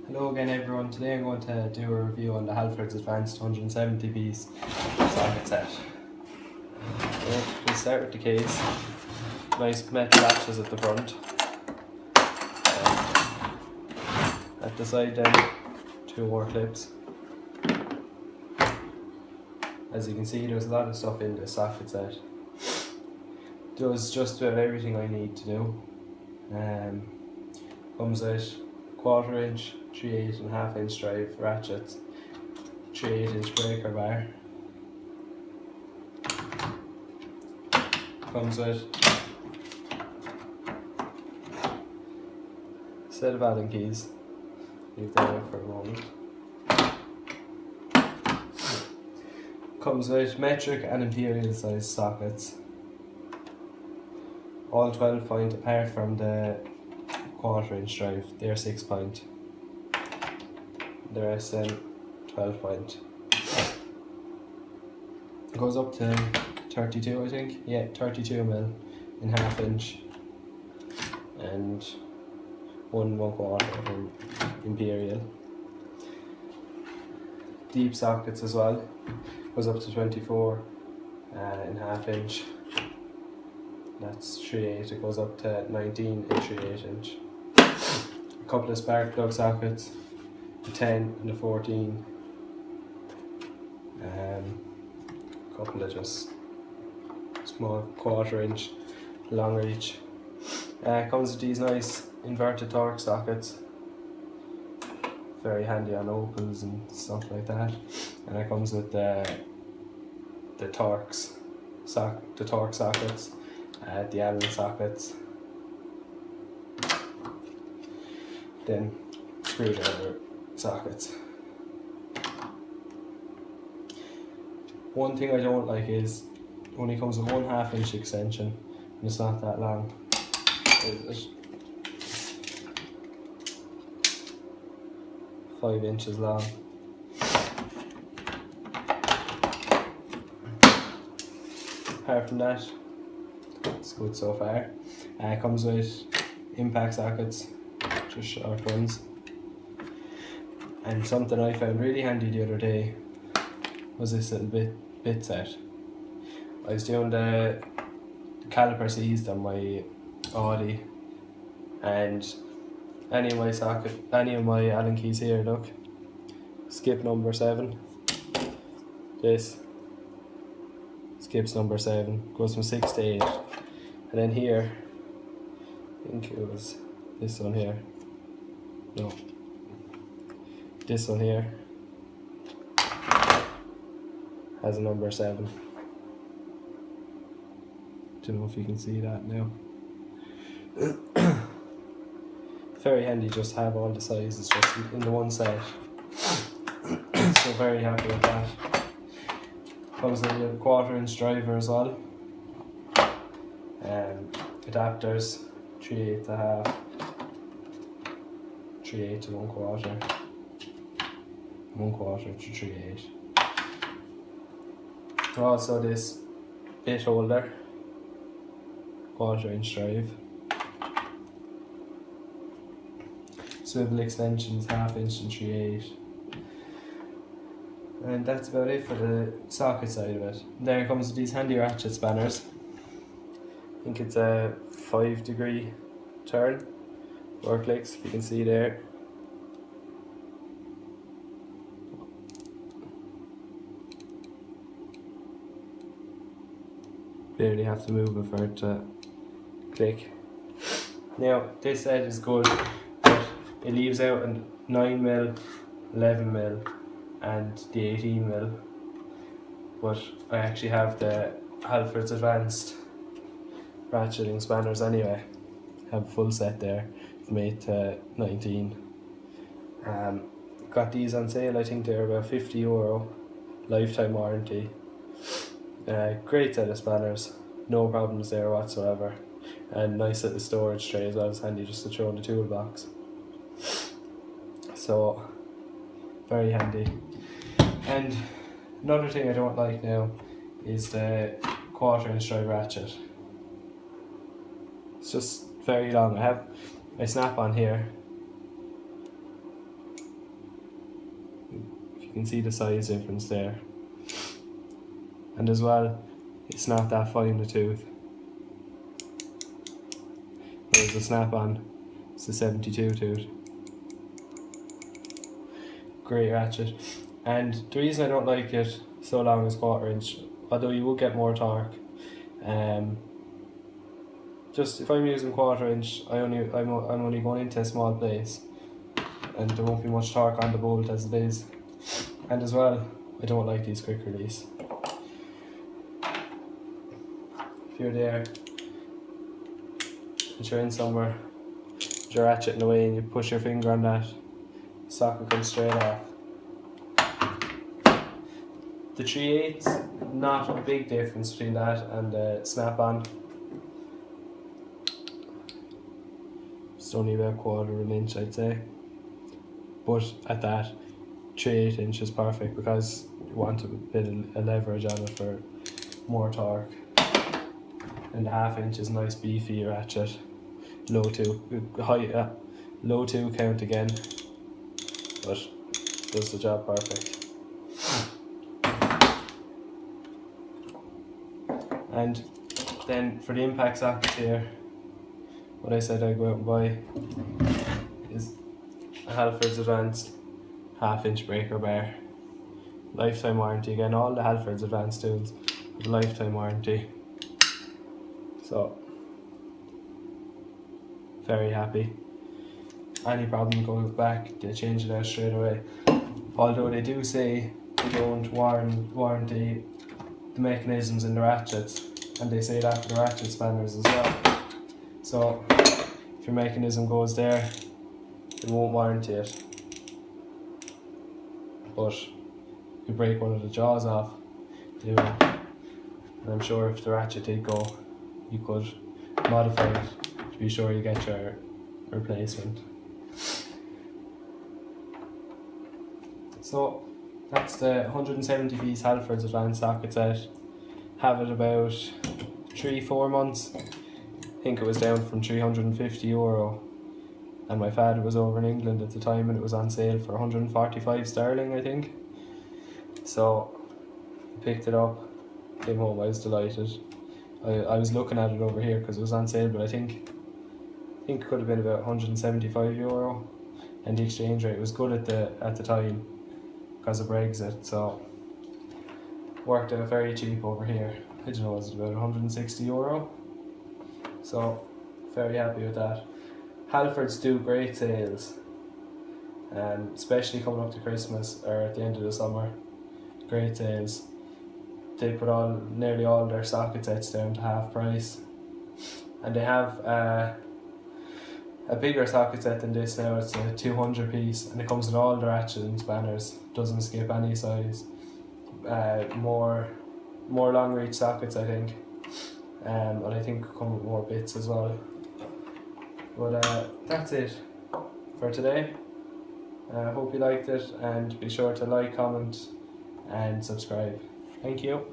Hello again everyone, today I'm going to do a review on the Halfords Advanced 170piece socket set. So we'll start with the case. Nice metal latches at the front. At the side then, two more clips. As you can see, there's a lot of stuff in this socket set. Does just about everything I need to do. Comes with 1/4 inch, 3/8 and 1/2 inch drive ratchets, 3/8 inch breaker bar. Comes with a set of Allen keys. Leave that out for a moment. Comes with metric and imperial size sockets. All 12 point apart from the 1/4 inch drive, they're 6 point. The rest then 12 point. It goes up to 32 I think, yeah 32mm in 1/2 inch and 1/4 imperial. Deep sockets as well, goes up to 24 in 1/2 inch. That's 3/8, it goes up to 19 in 3/8 inch. A couple of spark plug sockets, a 10 and a 14. A couple of just small 1/4 inch long reach. Comes with these nice inverted torque sockets, very handy on opals and stuff like that. And it comes with the torque sockets, the Allen sockets, then screwdriver sockets. One thing I don't like is it only comes with 1/2 inch extension and it's not that long. It's 5 inches long. Apart from that, it's good so far. It comes with impact sockets, just short ones. And something I found really handy the other day was this little bit set. I was doing the caliper seized on my Audi, and any of my Allen keys here, look, skip number 7. This skips number 7, goes from 6 to 8. And then here, I think it was this one here. No. This one here has a number 7. Don't know if you can see that now. Very handy just to have all the sizes just in the one set. So very happy with that. Comes with a 1/4 inch driver as well. Adapters, 3/8 to 1/2, 3/8 to 1/4, 1/4 to 3/8. Also this bit holder, 1/4 inch drive. Swivel extensions, 1/2 inch and 3/8. And that's about it for the socket side of it. There comes with these handy ratchet spanners. I think it's a 5-degree turn, 4 clicks, you can see there. Barely have to move it for it to click. Now this set is good, but it leaves out a 9mm, 11mm and the 18mm, but I actually have the Halfords Advanced ratcheting spanners anyway. Have a full set there from 8 to 19. Got these on sale, I think they're about €50, lifetime warranty. Great set of spanners, no problems there whatsoever, and nice little storage tray as well. It's handy just to throw in the toolbox. So very handy. And another thing I don't like now is the 1/4 inch drive ratchet. It's just very long. I have my snap on here, can see the size difference there. And as well, it's not that fine a tooth. Whereas the snap-on, it's a 72 tooth. Great ratchet. And the reason I don't like it so long is 1/4 inch, although you will get more torque. Just if I'm using 1/4 inch, I'm only going into a small place, and there won't be much torque on the bolt as it is. And as well, I don't like these quick release. If you're there and you're in somewhere, you're ratcheting away and you push your finger on that, socket comes straight off. The 3/8, not a big difference between that and the snap-on. It's only about 1/4 inch, I'd say. But at that, 3/8 inch is perfect because you want a bit of leverage on it for more torque. And the 1/2 inch is nice beefy ratchet. Low 2 count again, but does the job perfect. And then for the impact sockets here, what I said I'd go out and buy is a Halfords Advanced 1/2 inch breaker bar. Lifetime warranty again, all the Halfords Advanced tools with lifetime warranty. So, very happy. Any problem goes back, they change it out straight away. Although they do say they don't warranty the mechanisms in the ratchets, and they say that for the ratchet spanners as well. So if your mechanism goes there, they won't warranty it. But if you break one of the jaws off, they will. And I'm sure if the ratchet did go, you could modify it to be sure you get your replacement. So that's the 170-piece Halfords Advanced socket set. Have it about 3-4 months. I think it was down from €350, and my father was over in England at the time and it was on sale for 145 sterling, I think. So I picked it up, came home, I was delighted. I was looking at it over here because it was on sale, but I think it could have been about €175, and the exchange rate was good at the time because of Brexit, so worked out very cheap over here. I don't know, was it about €160? So very happy with that. Halfords do great sales, especially coming up to Christmas or at the end of the summer. Great sales. They put nearly all their socket sets down to half price, and they have a bigger socket set than this now. It's a 200-piece, and it comes with all the ratchet and spanners. Doesn't skip any size. More long reach sockets, I think, and I think come with more bits as well. But that's it for today. I hope you liked it, and be sure to like, comment and subscribe. Thank you.